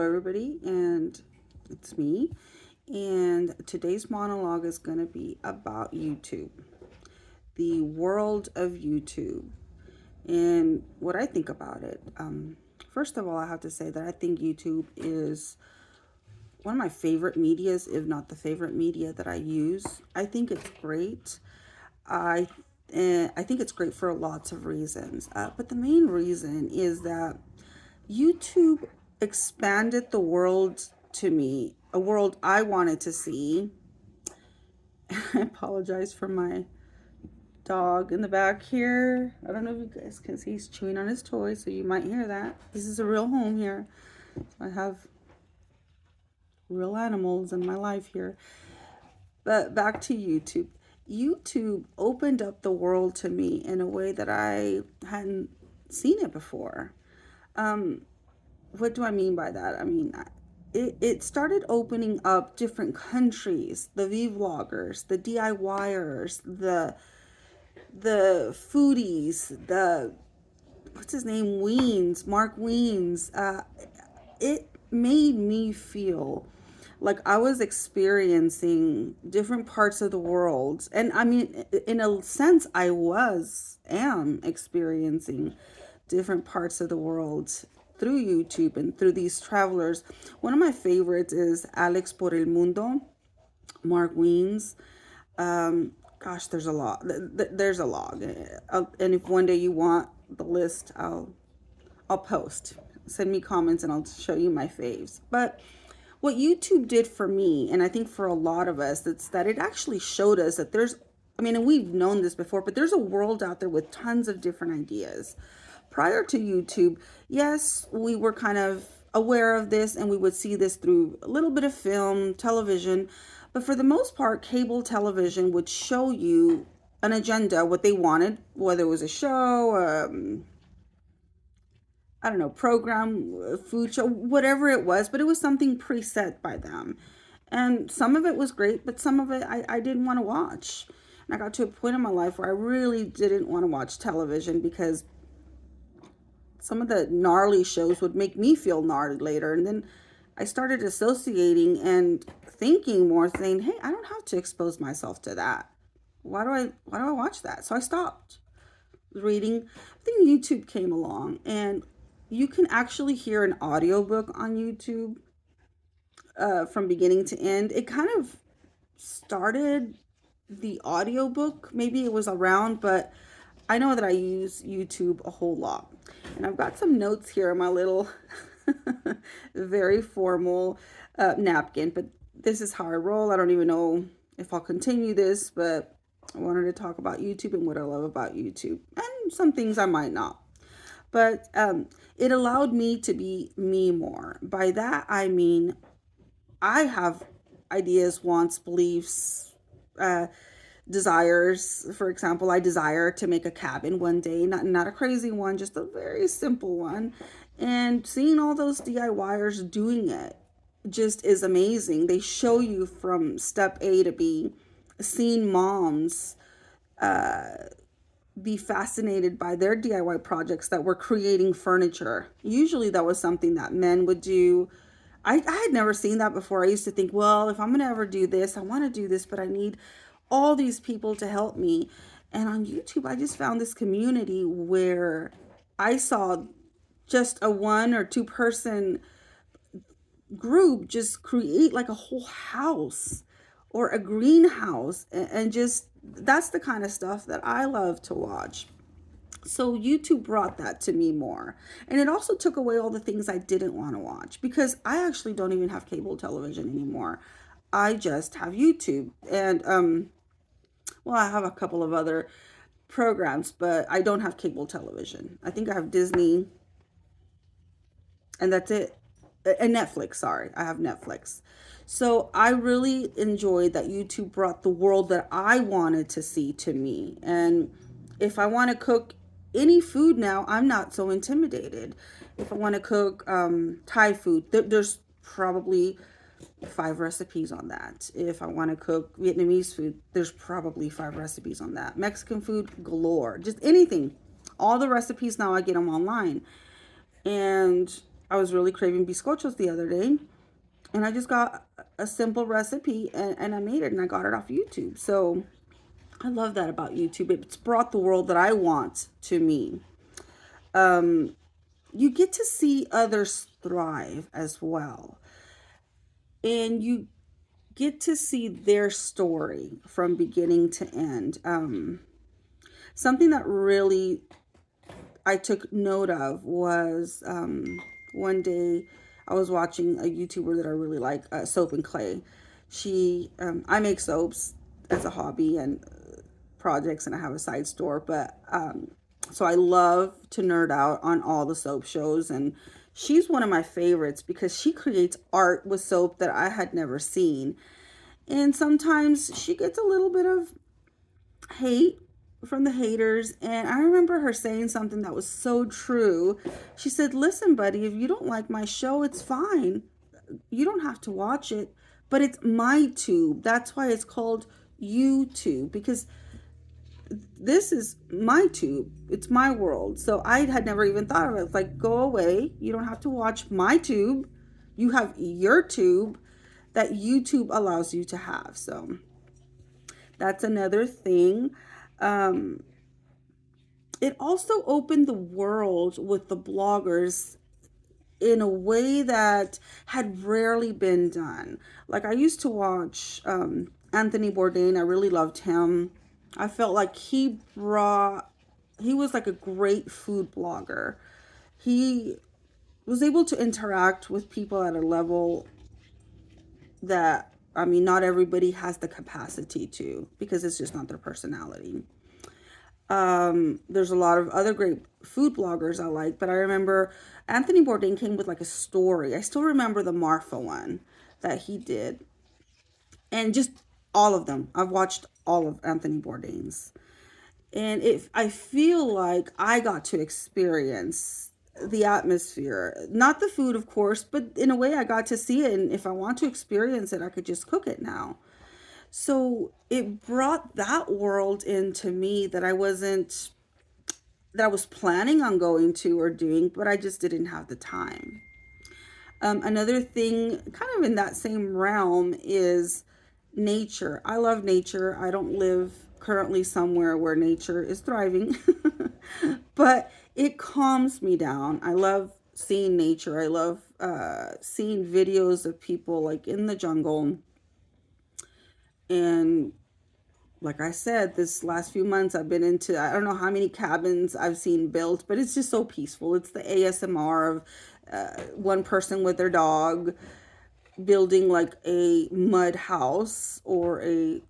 Everybody, and it's me. And today's monologue is going to be about YouTube, the world of YouTube, and what I think about it. First of all, I have to say that I think YouTube is one of my favorite medias, if not the favorite media that I use. I think it's great. I I think it's great for lots of reasons, but the main reason is that YouTube expanded the world to me, a world I wanted to see. I apologize for my dog in the back here. I don't know if you guys can see, he's chewing on his toy, so you might hear that. This is a real home here. I have real animals in my life here. But back to YouTube. YouTube opened up the world to me in a way that I hadn't seen it before. Um, what do I mean by that? I mean, it started opening up different countries, the vloggers, the DIYers, the foodies, the what's his name, Mark Weens. It made me feel like I was experiencing different parts of the world. And I mean, in a sense, am experiencing different parts of the world through YouTube and through these travelers. One of my favorites is Alex por el Mundo, Mark Weens. Gosh, there's a lot. There's a log. And if one day you want the list, I'll post. Send me comments and I'll show you my faves. But what YouTube did for me, and I think for a lot of us, it's that it actually showed us that I mean, and we've known this before, but there's a world out there with tons of different ideas. Prior to YouTube, yes, we were kind of aware of this and we would see this through a little bit of film, television, but for the most part, cable television would show you an agenda, what they wanted, whether it was a show, I don't know, program, food show, whatever it was, but it was something preset by them. And some of it was great, but some of it I didn't want to watch. And I got to a point in my life where I really didn't want to watch television because some of the gnarly shows would make me feel gnarly later. And then I started associating and thinking more, saying, hey, I don't have to expose myself to that. Why do I watch that? So I stopped reading. I think YouTube came along and you can actually hear an audiobook on YouTube from beginning to end. It kind of started the audiobook. Maybe it was around, but I know that I use YouTube a whole lot. And I've got some notes here in my little very formal napkin, but this is how I roll. I don't even know if I'll continue this, but I wanted to talk about YouTube and what I love about YouTube and some things I might not. But it allowed me to be me more. By that, I mean, I have ideas, wants, beliefs, desires. For example, I desire to make a cabin one day, not a crazy one, just a very simple one. And seeing all those DIYers doing it just is amazing. They show you from step A to B, seeing moms be fascinated by their DIY projects that were creating furniture. Usually that was something that men would do. I had never seen that before. I used to think, well, if I'm going to ever do this, I want to do this, but I need all these people to help me. And on YouTube, I just found this community where I saw just a 1 or 2 person group just create like a whole house or a greenhouse, and just that's the kind of stuff that I love to watch. So YouTube brought that to me more. And it also took away all the things I didn't want to watch because I actually don't even have cable television anymore. I just have YouTube. And well, I have a couple of other programs, but I don't have cable television. I think I have Disney and that's it. And Netflix, sorry. I have Netflix. So I really enjoyed that YouTube brought the world that I wanted to see to me. And if I want to cook any food now, I'm not so intimidated. If I want to cook Thai food, there's probably 5 recipes on that. If I want to cook Vietnamese food, there's probably 5 recipes on that. Mexican food galore, just anything. All the recipes now, I get them online. And I was really craving bizcochos the other day, and I just got a simple recipe, and I made it, and I got it off YouTube. So I love that about YouTube. It's brought the world that I want to me. You get to see others thrive as well, and you get to see their story from beginning to end. Something that really I took note of was one day I was watching a YouTuber that I really like, Soap and Clay. I make soaps as a hobby and projects, and I have a side store, but so I love to nerd out on all the soap shows, and she's one of my favorites because she creates art with soap that I had never seen. And sometimes she gets a little bit of hate from the haters. And I remember her saying something that was so true. She said, "Listen, buddy, if you don't like my show, it's fine. You don't have to watch it, but it's my tube. That's why it's called YouTube, because this is my tube. It's my world." So I had never even thought of it. It's like, go away. You don't have to watch my tube. You have your tube that YouTube allows you to have. So that's another thing. Um, it also opened the world with the bloggers in a way that had rarely been done. Like, I used to watch Anthony Bourdain. I really loved him. I felt like he was like a great food blogger. He was able to interact with people at a level that, I mean, not everybody has the capacity to, because it's just not their personality. There's a lot of other great food bloggers I like, but I remember Anthony Bourdain came with like a story. I still remember the Marfa one that he did, and just all of them. I've watched all of Anthony Bourdain's, and if I feel like I got to experience the atmosphere, not the food, of course, but in a way I got to see it. And if I want to experience it, I could just cook it now. So it brought that world into me that I was planning on going to or doing, but I just didn't have the time. Another thing, kind of in that same realm, is nature. I love nature. I don't live currently somewhere where nature is thriving, but it calms me down. I love seeing nature. I love seeing videos of people like in the jungle. And like I said, this last few months I've been into, I don't know how many cabins I've seen built, but it's just so peaceful. It's the ASMR of one person with their dog building like a mud house or a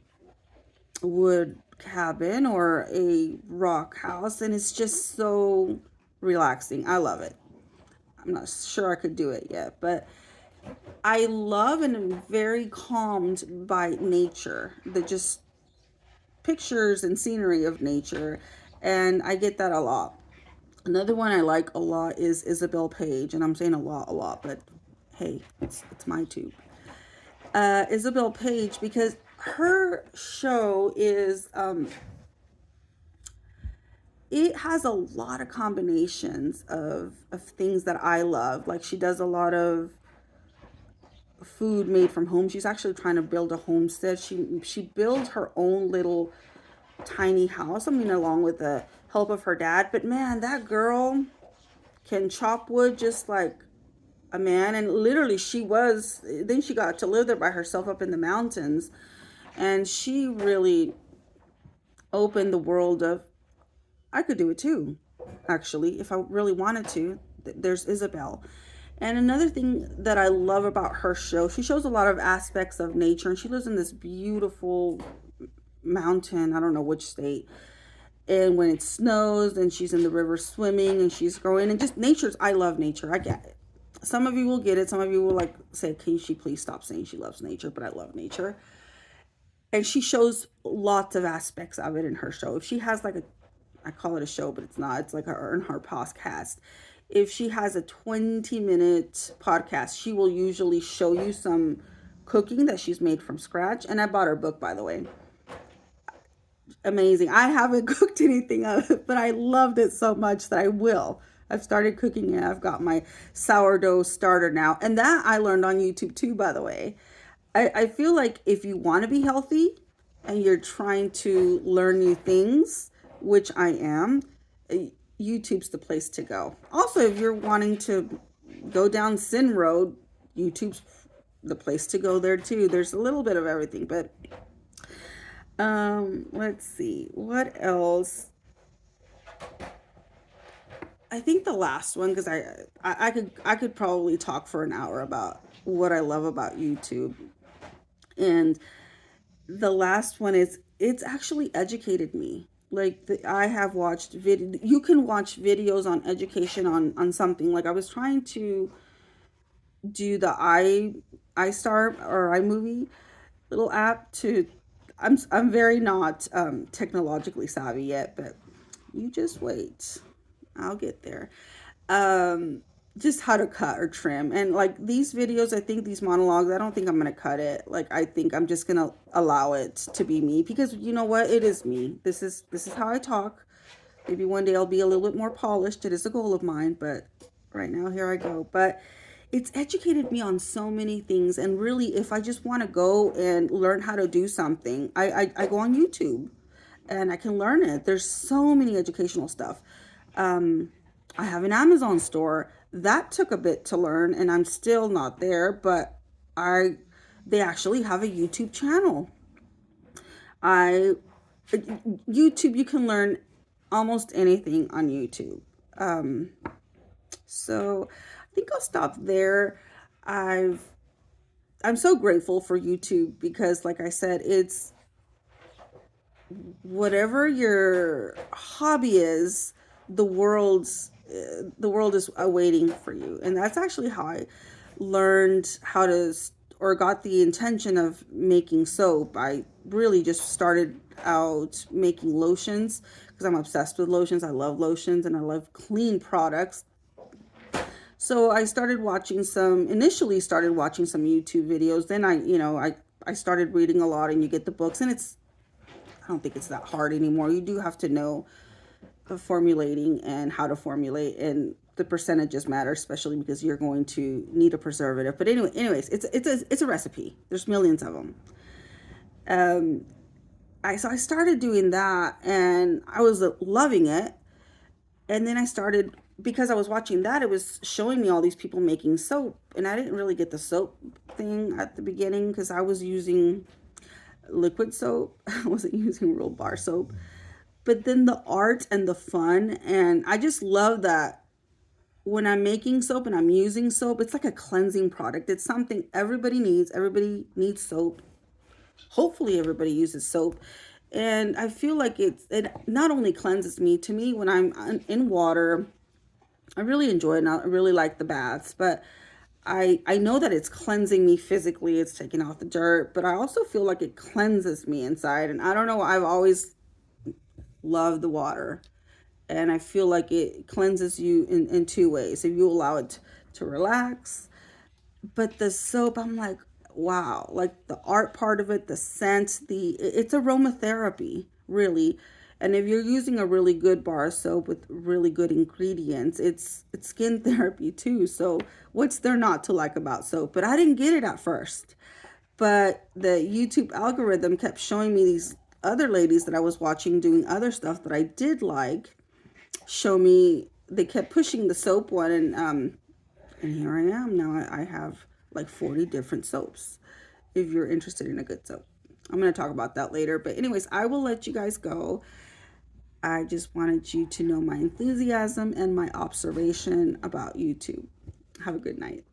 wood cabin or a rock house, and it's just so relaxing. I love it. I'm not sure I could do it yet, but I love and am very calmed by nature. The just pictures and scenery of nature, and I get that a lot. Another one I like a lot is Isabel Page, and I'm saying a lot, but hey, it's my tube. Isabel Page, because her show is it has a lot of combinations of things that I love. Like, she does a lot of food made from home. She's actually trying to build a homestead. She built her own little tiny house. I mean, along with the help of her dad. But man, that girl can chop wood just like a man. And literally, then she got to live there by herself up in the mountains. And she really opened the world of, I could do it too, actually, if I really wanted to. There's Isabel. And another thing that I love about her show, she shows a lot of aspects of nature, and she lives in this beautiful mountain, I don't know which state. And when it snows, and she's in the river swimming, and she's growing, and just I love nature. I get it. Some of you will get it. Some of you will like say, can she please stop saying she loves nature? But I love nature. And she shows lots of aspects of it in her show. If she has like I call it a show, but it's not. It's like her podcast. If she has a 20-minute podcast, she will usually show you some cooking that she's made from scratch. And I bought her book, by the way. Amazing. I haven't cooked anything of it, but I loved it so much that I will. I've started cooking it. I've got my sourdough starter now. And that I learned on YouTube too, by the way. I feel like if you want to be healthy and you're trying to learn new things, which I am, YouTube's the place to go. Also, if you're wanting to go down sin road, YouTube's the place to go there too. There's a little bit of everything, but let's see what else. I think the last one, because I could probably talk for an hour about what I love about YouTube. And the last one is it's actually educated me. Like I have watched video. You can watch videos on education on something. Like I was trying to do the iStar or iMovie little app to. I'm very not technologically savvy yet, but you just wait. I'll get there. Um, just how to cut or trim. And like these videos, I think these monologues, I don't think I'm going to cut it. Like I think I'm just going to allow it to be me because you know what? It is me. This is how I talk. Maybe one day I'll be a little bit more polished. It is a goal of mine, but right now here I go. But it's educated me on so many things, and really if I just want to go and learn how to do something, I go on YouTube and I can learn it. There's so many educational stuff. I have an Amazon store that took a bit to learn, and I'm still not there. But I, they actually have a YouTube channel. I YouTube, you can learn almost anything on YouTube. So I think I'll stop there. I've I'm so grateful for YouTube because, like I said, it's whatever your hobby is, the world is awaiting for you, and that's actually how I learned how to or got the intention of making soap. I really just started out making lotions because I'm obsessed with lotions. I love lotions and I love clean products. So I initially started watching some YouTube videos. Then I started reading a lot, and you get the books, and I don't think it's that hard anymore. You do have to know the formulating and how to formulate, and the percentages matter, especially because you're going to need a preservative. But anyways, it's a recipe. There's millions of them. Um, I started doing that, and I was loving it. And then I started, because I was watching that, it was showing me all these people making soap, and I didn't really get the soap thing at the beginning because I was using liquid soap. I wasn't using real bar soap. But then the art and the fun, and I just love that when I'm making soap and I'm using soap, it's like a cleansing product. It's something everybody needs. Everybody needs soap. Hopefully everybody uses soap. And I feel like it not only cleanses me, to me when I'm in water, I really enjoy it and I really like the baths, but I know that it's cleansing me physically, it's taking off the dirt, but I also feel like it cleanses me inside. And I don't know, I've always loved the water. And I feel like it cleanses you in two ways. If you allow it to relax. But the soap, I'm like, wow, like the art part of it, the scent, it's aromatherapy, really. And if you're using a really good bar of soap with really good ingredients, it's skin therapy too. So what's there not to like about soap? But I didn't get it at first. But the YouTube algorithm kept showing me these other ladies that I was watching doing other stuff that I did like. They kept pushing the soap one, and here I am now. I have like 40 different soaps if you're interested in a good soap. I'm going to talk about that later. But anyways, I will let you guys go. I just wanted you to know my enthusiasm and my observation about YouTube. Have a good night.